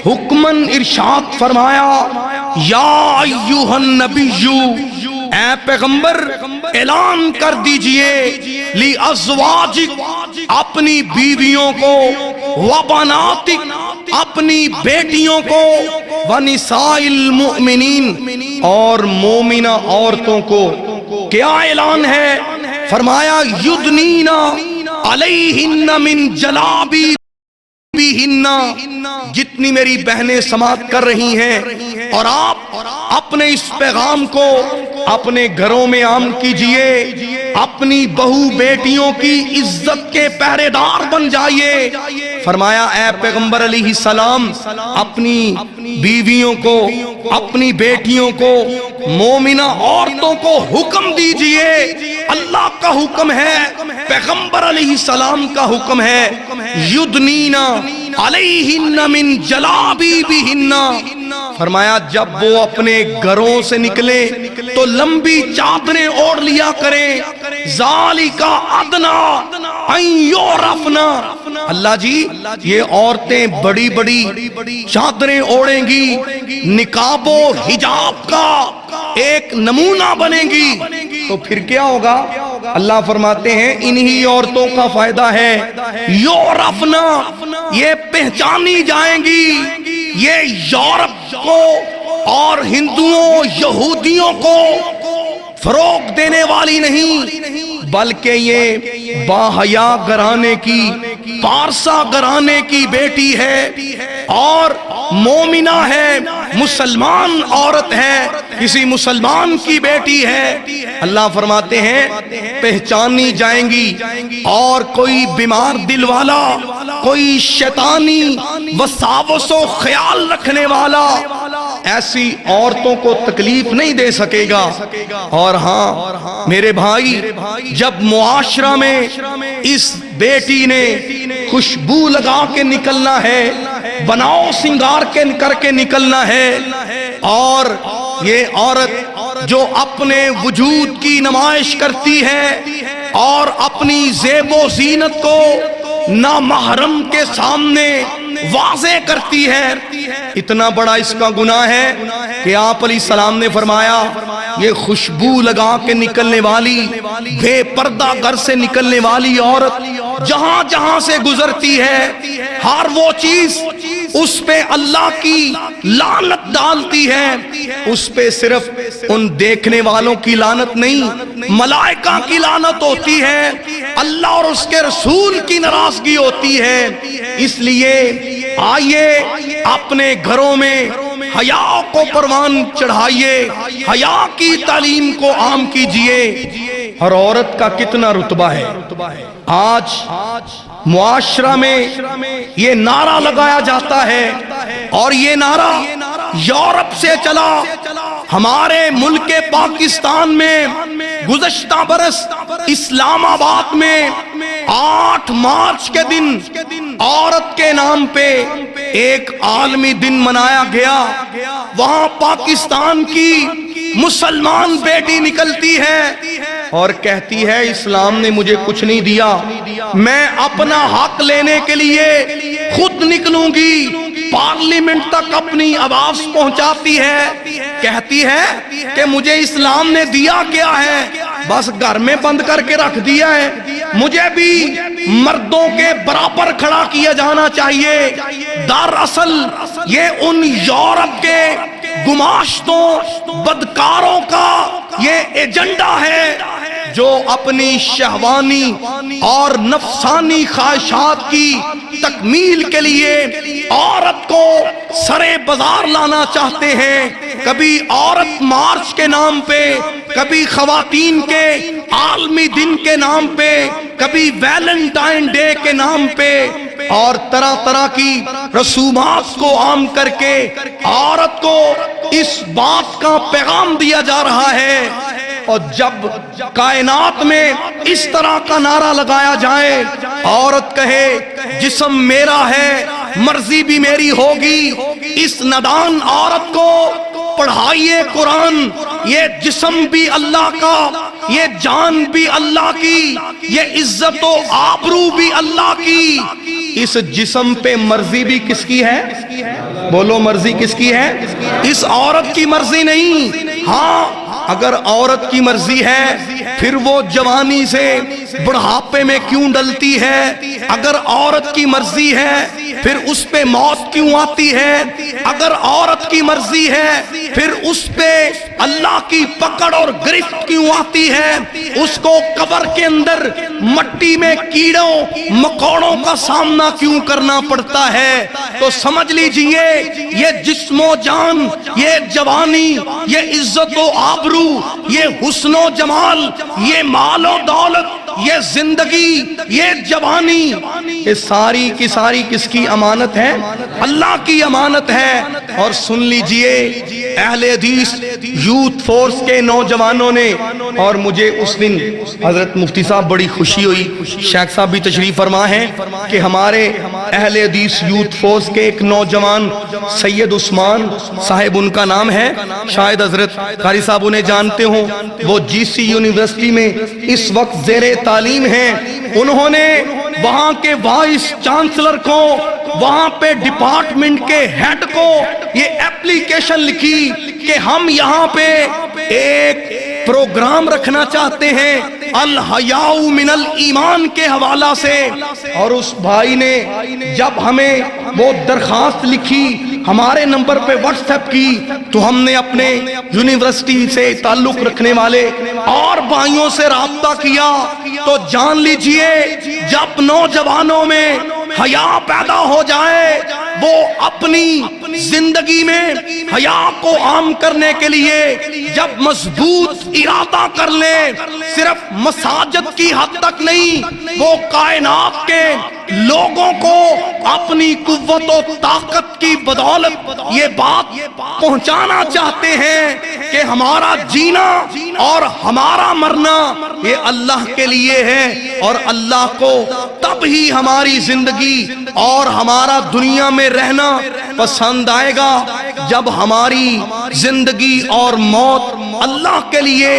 Speaker 1: حکماً ارشاد فرمایا یا ایھا النبی، اے پیغمبر اعلان کر دیجئے لی ازواجک، اپنی بیویوں کو، وبناتک، اپنی بیٹیوں کو، ونساء المؤمنین، اور مومنہ عورتوں کو۔ کیا اعلان ہے؟ فرمایا یدنین علیہن من جلابیبہن۔ جتنی میری بہنیں سماعت کر رہی ہیں اور آپ اپنے اس پیغام کو اپنے گھروں میں عام کیجئے، اپنی بہو بیٹیوں کی عزت کے پہرے دار بن جائیے۔ فرمایا اے پیغمبر علیہ السلام، اپنی بیویوں کو، اپنی بیٹیوں کو، مومنہ عورتوں کو حکم دیجئے۔ اللہ کا حکم ہے، پیغمبر علیہ السلام کا حکم ہے، یدنین علیہن من جلابیبہن۔ فرمایا جب وہ اپنے گھروں سے نکلے تو لمبی چادریں اوڑھ لیا کریں، ذالک ادنیٰ ان یعرفن۔ اللہ جی یہ عورتیں بڑی بڑی چادریں اوڑھیں گی، نقاب و حجاب کا ایک نمونہ بنیں گی، تو پھر کیا ہوگا؟ اللہ فرماتے ہیں انہی عورتوں کا فائدہ ہے، یعرفن، یہ پہچانی جائیں گی۔ یہ یورپ کو اور ہندوؤں یہودیوں کو فروغ دینے والی نہیں، بلکہ یہ باحیا گھرانے کی، پارسا گھرانے کی بیٹی ہے،
Speaker 3: اور مومنہ ہے، مسلمان عورت ہے، کسی مسلمان کی بیٹی ہے، اللہ فرماتے ہیں پہچانی جائیں گی، اور کوئی بیمار دل والا، کوئی شیطانی وساوس و خیال رکھنے والا ایسی عورتوں کو تکلیف نہیں دے سکے گا۔ اور ہاں میرے بھائی، جب معاشرہ میں اس بیٹی نے خوشبو لگا کے نکلنا ہے، بناؤ سنگار کے کر کے نکلنا ہے، اور یہ عورت جو اپنے وجود کی نمائش کرتی ہے اور اپنی زیب و زینت کو نامحرم کے سامنے واضح کرتی ہے، اتنا بڑا اس کا گناہ ہے کہ آپ علیہ السلام نے فرمایا یہ خوشبو لگا کے نکلنے والی، بے پردہ گھر سے نکلنے والی عورت جہاں جہاں سے گزرتی ہے، ہر وہ چیز اس پہ اللہ کی لعنت ڈالتی ہے۔ اس پہ صرف ان دیکھنے والوں کی لعنت نہیں، ملائکہ کی لعنت ہوتی ہے، اللہ اور اس کے رسول کی ناراضگی ہوتی ہے۔ اس لیے آئیے اپنے گھروں میں حیا کو پروان چڑھائیے، حیا کی تعلیم کو عام کیجئے۔ ہر عورت کا کتنا رتبہ ہے۔ آج معاشرہ میں یہ نعرہ لگایا جاتا ہے، اور یہ نعرہ یورپ سے چلا، ہمارے ملک پاکستان میں گزشتہ برس اسلام آباد میں 8 مارچ کے دن عورت کے نام پہ ایک عالمی دن منایا گیا۔ وہاں پاکستان کی مسلمان بیٹی نکلتی ہے اور کہتی ہے اسلام نے مجھے کچھ نہیں دیا، میں اپنا حق لینے کے لیے خود نکلوں گی۔ پارلیمنٹ تک اپنی آواز پہنچاتی ہے، کہتی ہے کہ مجھے اسلام نے دیا کیا ہے، بس گھر میں بند کر کے رکھ دیا ہے، مجھے بھی مردوں کے برابر کھڑا کیا جانا چاہیے۔ دراصل یہ ان یورپ کے گماشتوں بدکاروں کا یہ ایجنڈا ہے جو اپنی شہوانی اور نفسانی خواہشات کی تکمیل کے لیے عورت کو سرے بازار لانا چاہتے ہیں۔ کبھی عورت مارچ کے نام پہ، کبھی خواتین کے عالمی دن کے نام پہ، کبھی ویلنٹائن ڈے کے نام پہ، اور طرح طرح کی رسومات کو عام کر کے عورت کو اس بات کا پیغام دیا جا رہا ہے۔ اور جب کائنات میں اس طرح کا نعرہ لگایا جائے، عورت کہے جسم میرا ہے، مرضی بھی میری ہوگی، اس نادان عورت کو پڑھائیے قرآن، یہ جسم بھی اللہ کا، یہ جان بھی اللہ کی، یہ عزت و آبرو بھی اللہ کی۔ اس جسم پہ مرضی بھی کس کی ہے؟ بولو مرضی کس کی ہے؟ اس عورت کی مرضی نہیں۔ ہاں اگر عورت کی مرضی ہے پھر وہ جوانی سے بڑھاپے میں کیوں ڈلتی ہے؟ اگر عورت کی مرضی ہے پھر اس پہ موت کیوں آتی ہے؟ اگر عورت کی مرضی ہے پھر اس پہ اللہ کی پکڑ اور گرفت کیوں آتی ہے؟ اس کو قبر کے اندر مٹی میں کیڑوں مکوڑوں کا سامنا کیوں کرنا پڑتا ہے؟ تو سمجھ لیجئے یہ جسم و جان، یہ جوانی، یہ عزت و آبرو، یہ حسن و جمال، یہ مال و دولت، یہ زندگی، یہ جوانی، یہ ساری کی ساری کس کی امانت ہے؟ اللہ کی امانت ہے۔ اور سن لیجئے اہل حدیث یوتھ فورس کے نوجوانوں نے، اور مجھے اس دن حضرت مفتی صاحب بڑی خوشی ہوئی، شیخ صاحب بھی تشریف فرما ہیں کہ ہمارے اہل حدیث یوتھ فورس کے ایک نوجوان سید عثمان صاحب ان کا نام ہے، شاید حضرت قاری صاحب انہیں جانتے ہوں، وہ جی سی یونیورسٹی میں اس وقت زیر تعلیم ہیں۔ انہوں نے وہاں کے وائس چانسلر کو، وہاں پہ ڈپارٹمنٹ کے ہیڈ کو یہ اپلیکیشن لکھی کہ ہم یہاں پہ ایک پروگرام رکھنا چاہتے ہیں الحیاء من الایمان کے حوالہ سے۔ اور اس بھائی نے جب ہمیں وہ درخواست لکھی، ہمارے نمبر پہ واٹس ایپ کی، تو ہم نے اپنے یونیورسٹی سے تعلق رکھنے والے اور بھائیوں سے رابطہ کیا، تو جان لیجئے جب نوجوانوں میں حیا پیدا ہو جائے، وہ اپنی زندگی میں حیا کو عام کرنے کے لیے جب مضبوط ارادہ کر لے، صرف مساجد کی حد تک نہیں، وہ کائنات کے لوگوں کو اپنی قوت و طاقت کی بدولت یہ بات پہنچانا چاہتے ہیں کہ ہمارا جینا اور ہمارا مرنا یہ اللہ کے لیے ہے، اور اللہ کو تب ہی ہماری زندگی اور ہمارا دنیا میں رہنا پسند آئے گا جب ہماری زندگی اور موت اللہ کے لیے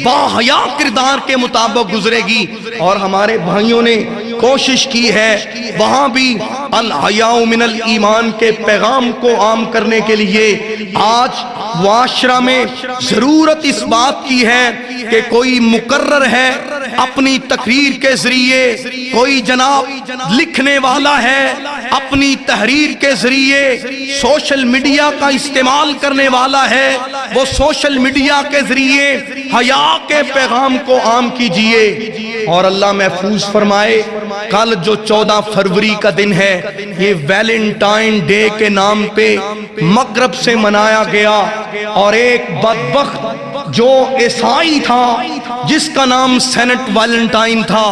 Speaker 3: باحیا کردار کے مطابق گزرے گی۔ اور ہمارے بھائیوں نے کوشش کی ہے وہاں بھی الحیاء من الایمان کے پیغام کو عام کرنے کے لیے آج معاشرہ میں ضرورت اس بات کی ہے کہ کوئی مقرر ہے اپنی تقریر کے ذریعے، کوئی جناب لکھنے والا ہے اپنی تحریر کے ذریعے، سوشل میڈیا کا استعمال کرنے والا ہے، وہ سوشل میڈیا کے ذریعے حیا کے پیغام کو عام کیجئے۔ اور اللہ محفوظ فرمائے کل جو 14 فروری کا دن ہے یہ ویلنٹائن ڈے کے نام پہ مغرب سے منایا گیا، اور ایک بدبخت جو عیسائی تھا جس کا نام سینٹ ویلنٹائن تھا،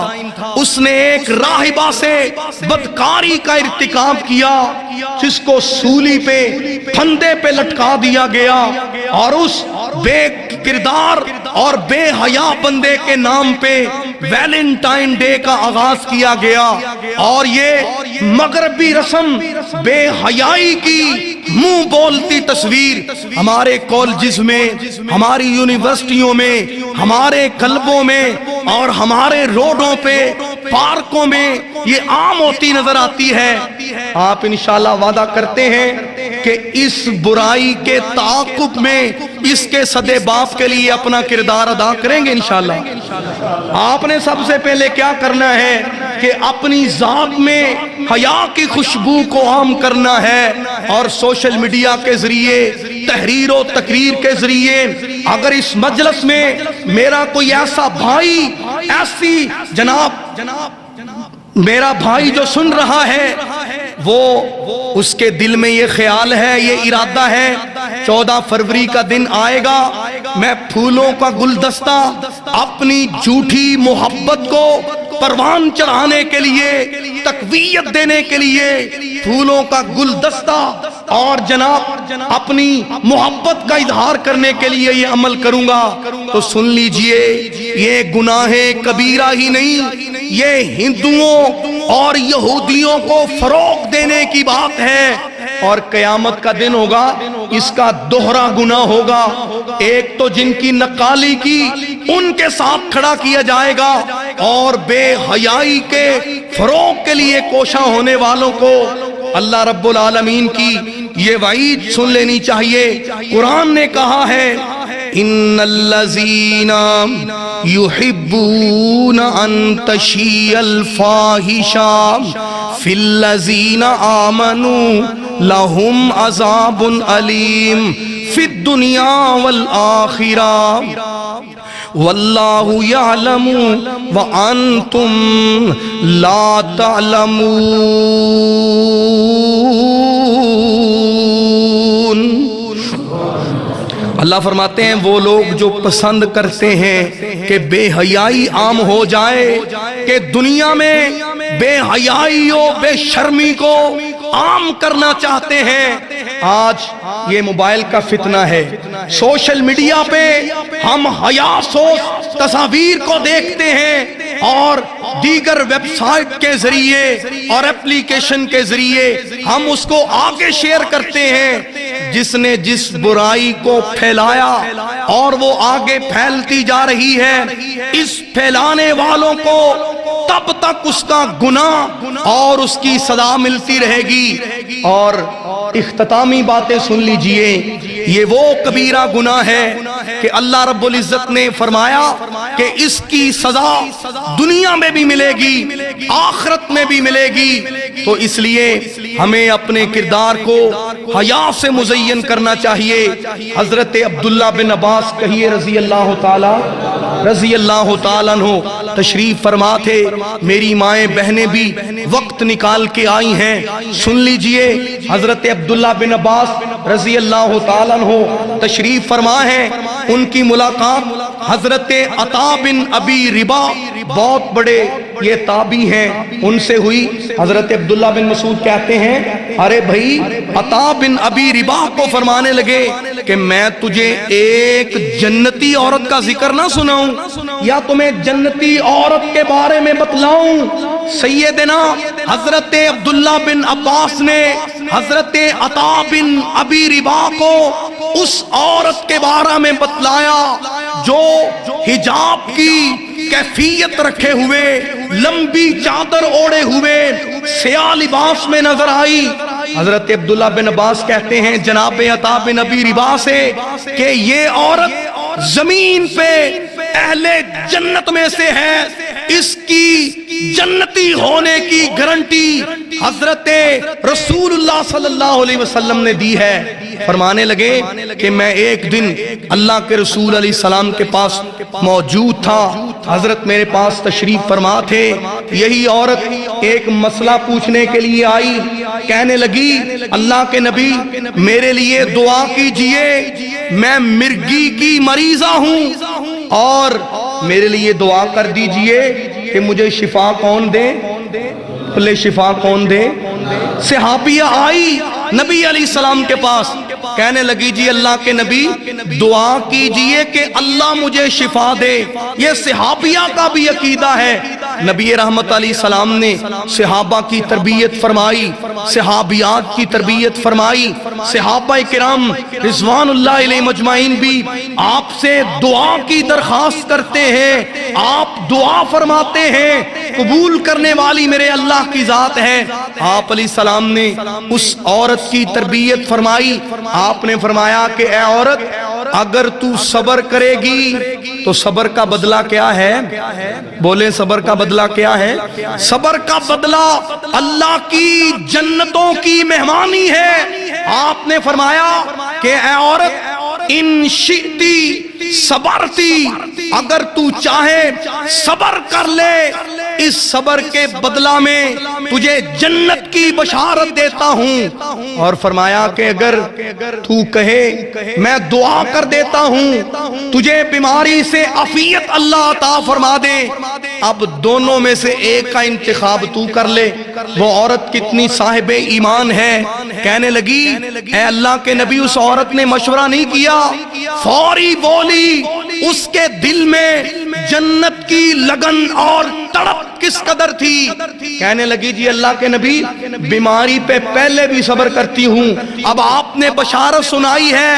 Speaker 3: اس نے ایک راہبہ سے بدکاری کا ارتکاب کیا جس کو سولی پہ پھندے پہ لٹکا دیا گیا، اور اس بے کردار اور بے حیا بندے کے نام پہ ویلنٹائن ڈے کا آغاز کیا گیا۔ اور یہ مغربی رسم بے حیائی کی منہ بولتی تصویر ہمارے کالجز میں، ہماری یونیورسٹیوں میں، ہمارے کلبوں میں اور ہمارے روڈوں پہ، پارکوں میں یہ عام ہوتی نظر آتی ہے۔ آپ انشاءاللہ وعدہ کرتے ہیں کہ اس برائی کے تعاقب میں اس کے صدے باپ کے لیے اپنا کردار ادا کریں گے انشاءاللہ۔ آپ نے سب سے پہلے کیا کرنا ہے کہ اپنی ذات میں حیا کی خوشبو کو عام کرنا ہے، اور سوشل میڈیا کے ذریعے، تحریر و تقریر کے ذریعے اگر اس مجلس میں میرا کوئی ایسا بھائی، ایسی جناب میرا بھائی جو سن رہا ہے، وہ اس کے دل میں یہ خیال ہے، یہ ارادہ ہے 14 فروری کا دن آئے گا، میں پھولوں کا گلدستہ اپنی جھوٹی محبت کو پروان چڑھانے کے لیے، تقویت دینے کے لیے پھولوں کا گلدستہ اور جناب اپنی محبت کا اظہار کرنے کے لیے یہ عمل کروں گا، تو سن لیجئے یہ گناہ کبیرہ ہی نہیں، یہ ہندوؤں اور یہودیوں کو فروغ دینے کی بات ہے، اور قیامت کا دن ہوگا اس کا دوہرا گناہ ہوگا۔ ایک تو جن کی نقالی کی ان کے ساتھ کھڑا کیا جائے گا، اور بے حیائی کے فروغ کے لیے کوشاں ہونے والوں کو اللہ رب العالمین کی یہ وعید سن لینی چاہیے۔ قرآن نے کہا ہے ان الذین یحبون ان تشیع الفاحشہ فی الذین آمنوا لہم عذاب علیم فی الدنیا والآخرہ واللہ یعلم وانتم لا تعلمون۔ اللہ فرماتے ہیں وہ لوگ جو پسند کرتے ہیں کہ بے حیائی عام ہو جائے، کہ دنیا میں بے حیائی و بے شرمی کو عام کرنا چاہتے ہیں۔ آج یہ موبائل کا فتنہ ہے، سوشل میڈیا پہ ہم حیاسوس تصاویر کو دیکھتے ہیں، اور دیگر ویب سائٹ کے ذریعے اور اپلیکیشن کے ذریعے ہم اس کو آگے شیئر کرتے ہیں۔ جس نے جس برائی کو پھیلایا اور وہ آگے پھیلتی جا رہی ہے، اس پھیلانے والوں کو تب تک اس کا گناہ اور اس کی سزا ملتی رہے گی۔ اور اختتامی باتیں سن لیجئے، یہ وہ کبیرہ گناہ ہے کہ اللہ رب العزت نے فرمایا کہ اس کی سزا دنیا میں بھی ملے گی، آخرت میں بھی ملے گی۔ تو اس لیے ہمیں اپنے کردار کو حیا سے مزین کرنا چاہیے۔ حضرت عبداللہ بن عباس کہیے رضی اللہ تعالیٰ عنہ، تشریف فرما تھے، میری مائیں بہنیں بھی وقت نکال کے آئی ہیں۔ سن لیجئے، حضرت عبداللہ بن عباس رضی اللہ تعالیٰ عنہ تشریف فرما ہے، ان کی ملاقات حضرت عطا بن ابی ربا، بہت بڑے یہ تابعی ہیں، ان سے ہوئی۔ حضرت عبداللہ بن مسعود کہتے ہیں ارے بھائی، عطا بن ابی ربا کو فرمانے لگے کہ میں تجھے ایک جنتی عورت کا ذکر نہ سناؤں یا تمہیں جنتی عورت کے بارے میں بتلاؤں؟ سیدنا حضرت عبداللہ بن عباس نے حضرت عطا بن ابی ربا کو اس عورت کے بارے میں بتلایا جو حجاب کی کیفیت رکھے ہوئے، لمبی چادر اوڑے ہوئے، سیاہ لباس میں نظر آئی۔ حضرت عبداللہ بن عباس کہتے ہیں جناب عطا بن ابی ربا سے کہ یہ عورت زمین پہ اہل جنت میں سے ہے، اس کی جنتی ہونے کی گارنٹی حضرت رسول اللہ صلی اللہ علیہ وسلم نے دی ہے۔ فرمانے لگے کہ میں ایک دن اللہ کے رسول علیہ السلام کے پاس موجود تھا، حضرت میرے پاس تشریف فرما تھے، یہی عورت ایک مسئلہ پوچھنے کے لیے آئی، کہنے لگی اللہ کے نبی میرے لیے دعا کیجئے، میں مرگی کی مریضہ ہوں اور میرے لیے دعا کر دیجئے کہ مجھے شفا کون دے؟ بھلے شفا کون دے؟ صحابیہ آئی نبی علیہ السلام کے پاس، کہنے لگی جی اللہ کے نبی دعا کیجئے کہ اللہ مجھے شفا دے۔ یہ صحابیہ کا بھی عقیدہ ہے۔ نبی رحمت علیہ السلام نے صحابہ کی تربیت فرمائی، صحابیات کی تربیت فرمائی، صحابہ کرام رضوان اللہ علیہ مجمعین بھی آپ سے دعا کی درخواست کرتے ہیں، آپ دعا فرماتے ہیں، قبول کرنے والی میرے اللہ کی ذات ہے۔ آپ علیہ السلام نے اس عورت کی تربیت فرمائی، آپ نے فرمایا کہ اے عورت اگر تو صبر کرے گی تو صبر کا بدلہ کیا ہے؟ بولے صبر کا بدلہ کیا ہے؟ صبر کا بدلہ اللہ کی جنتوں کی مہمانی ہے۔ آپ نے فرمایا کہ اے عورت ان شئتی صبرتی، اگر تو چاہے صبر کر لے، اس صبر کے بدلہ میں تجھے جنت کی بشارت دیتا ہوں۔ اور فرمایا کہ اگر تو کہے میں دعا کر دیتا ہوں تجھے بیماری سے عافیت اللہ عطا فرما دے، اب دونوں میں سے ایک کا انتخاب تو کر لے۔ وہ عورت کتنی صاحب ایمان ہے، کہنے لگی اے اللہ کے نبی اس عورت نے مشورہ نہیں کیا، فوری بولی، اس کے دل میں جنت کی لگن اور تڑپ کس قدر تھی، کہنے لگی جی اللہ کے نبی بیماری پہ پہلے بھی صبر کرتی ہوں، اب آپ نے بشارت سنائی ہے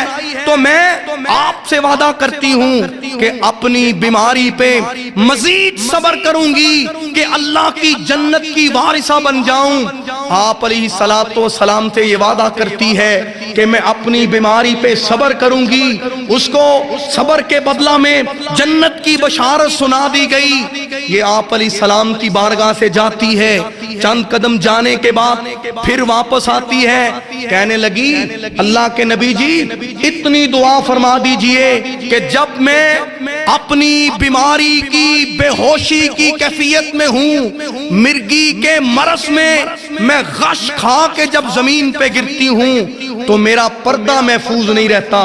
Speaker 3: تو میں آپ سے وعدہ کرتی ہوں کہ اپنی بیماری پہ مزید صبر کروں گی کہ اللہ کی جنت کی وارثہ بن جاؤں۔ آپ علیہ السلام سے یہ وعدہ کرتی ہے کہ میں اپنی بیماری پہ صبر کروں گی، اس کو صبر کے بدلہ میں جنت کی بشارت سنا دی گئی۔ یہ آپ علیہ السلام کی بارگاہ سے جاتی ہے، چند قدم جانے کے بعد پھر واپس آتی ہے، کہنے لگی اللہ کے نبی جی اتنی دعا فرما دیجئے کہ جب میں اپنی بیماری کی بے ہوشی کی کیفیت میں ہوں، مرگی کے مرض میں غش کھا کے جب زمین پہ گرتی ہوں تو میرا پردہ محفوظ نہیں رہتا۔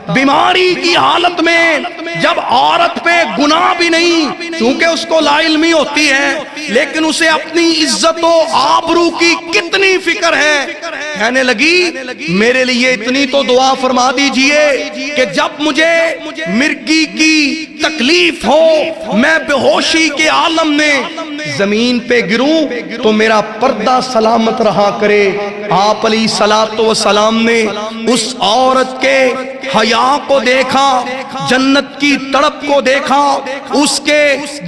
Speaker 3: بیماری کی حالت میں جب عورت پہ گناہ بھی نہیں، چونکہ اس کو لا علمی ہوتی ہے، لیکن اسے اپنی عزت و آبرو کی کتنی فکر ہے، کہنے لگی میرے لیے اتنی تو دعا فرما دیجئے کہ جب مجھے مرگی کی تکلیف ہو، میں بے ہوشی کے عالم میں زمین پہ گروں تو میرا پردہ سلامت رہا کرے۔ آپ علیہ السلام نے اس عورت کے حیا کو دیکھا، جنت کی تڑپ کو دیکھا، اس کے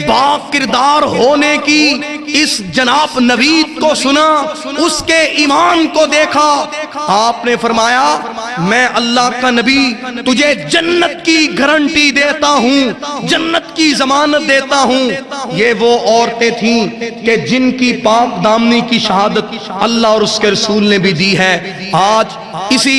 Speaker 3: با کردار ہونے کی اس جناب نوید کو سنا، اس کے ایمان کو دیکھا۔ آپ نے فرمایا میں اللہ کا نبی تجھے جنت کی گارنٹی دیتا ہوں، جنت کی ضمانت دیتا ہوں۔ یہ وہ عورتیں تھیں کہ جن کی پاک دامنی کی شہادت اللہ اور اس کے رسول نے بھی دی ہے۔ آج اسی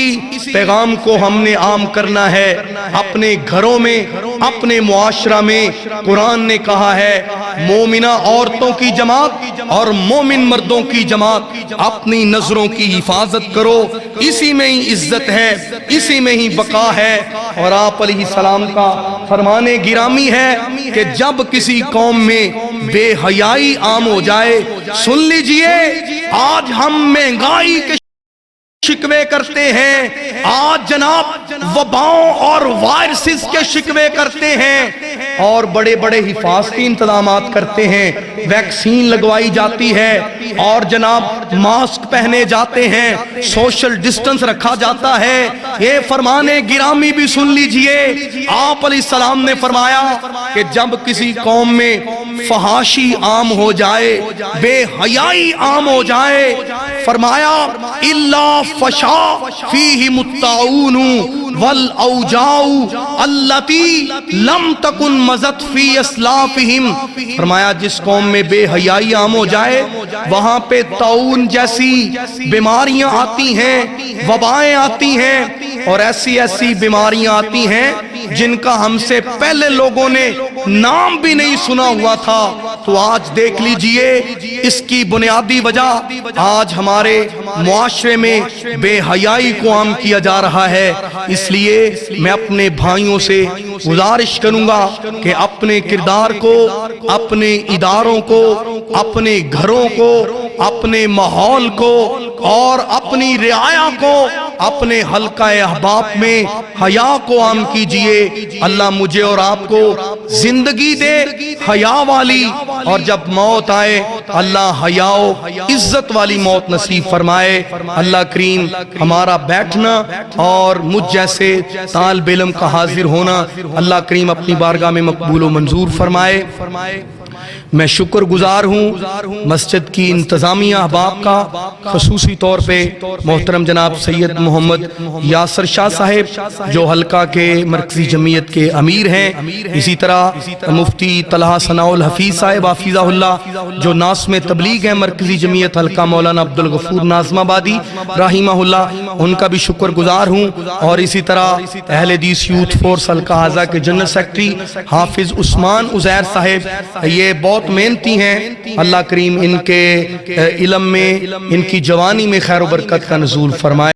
Speaker 3: پیغام کو ہم نے عام کرنا ہے، اپنے گھروں میں اپنے معاشرہ میں قرآن نے کہا ہے مومنہ عورتوں کی جماعت اور مومن مردوں کی جماعت اپنی نظروں کی حفاظت کرو، اسی میں ہی عزت ہے، اسی میں ہی بقا ہے۔ اور آپ علیہ السلام کا فرمان گرامی ہے کہ جب کسی قوم میں بے حیائی عام ہو جائے، سن لیجئے آج ہم مہنگائی کے شکوے کرتے ہیں، آج جناب وباؤں اور وائرسز کے شکوے کرتے ہیں اور بڑے بڑے حفاظتی انتظامات کرتے ہیں، ویکسین لگوائی جاتی ہے اور جناب ماسک پہنے جاتے ہیں، سوشل ڈسٹنس رکھا جاتا ہے۔ یہ فرمان گرامی بھی سن لیجئے، آپ علیہ السلام نے فرمایا کہ جب کسی قوم میں فحاشی عام ہو جائے، بے حیائی عام ہو جائے، فرمایا الا فشا فیہم الطاعون والاوجاع التی لم تکن مضت فی اسلافہم، فرمایا جس قوم میں بے حیائی عام ہو جائے وہاں پہ طاعون جیسی بیماریاں آتی ہیں، وبائیں آتی ہیں اور ایسی ایسی بیماریاں آتی ہیں جن کا ہم سے پہلے لوگوں نے نام بھی نہیں سنا ہوا تھا۔ تو آج دیکھ لیجئے اس کی بنیادی وجہ آج ہمارے معاشرے میں بے حیائی کو عام کیا جا رہا ہے۔ اس لیے میں اپنے بھائیوں سے گزارش کروں گا کہ اپنے کردار کو، اپنے اداروں کو، اپنے گھروں کو، اپنے ماحول کو اور اپنی رعایا کو، اپنے حلقہ احباب میں حیا کو عام کیجئے۔ اللہ مجھے اور آپ کو زندگی دے حیا والی، اور جب موت آئے اللہ حیا و عزت والی موت نصیب فرمائے۔ اللہ کریم ہمارا بیٹھنا اور مجھ جیسے طالب علم کا حاضر ہونا اللہ کریم اپنی بارگاہ میں مقبول و منظور فرمائے۔ میں شکر گزار ہوں مسجد کی انتظامیہ احباب کا، خصوصی طور پہ محترم جناب سید محمد یاسر شاہ صاحب جو حلقہ کے مرکزی جمعیت کے امیر ہیں، اسی طرح مفتی طلحہ ثناء الحفیظ صاحب حفظہ اللہ جو ناظم تبلیغ ہیں مرکزی جمعیت حلقہ مولانا عبدالغفور ناظم آبادی رحمہ اللہ، ان کا بھی شکر گزار ہوں۔ اور اسی طرح اہل حدیث یوتھ فورس حلقہ اعضاء کے جنرل سیکرٹری حافظ عثمان عزیر صاحب، یہ بہت محنتی ہیں، اللہ کریم ان کے علم میں، ان کی جوانی میں خیر و برکت کا نزول فرمائے۔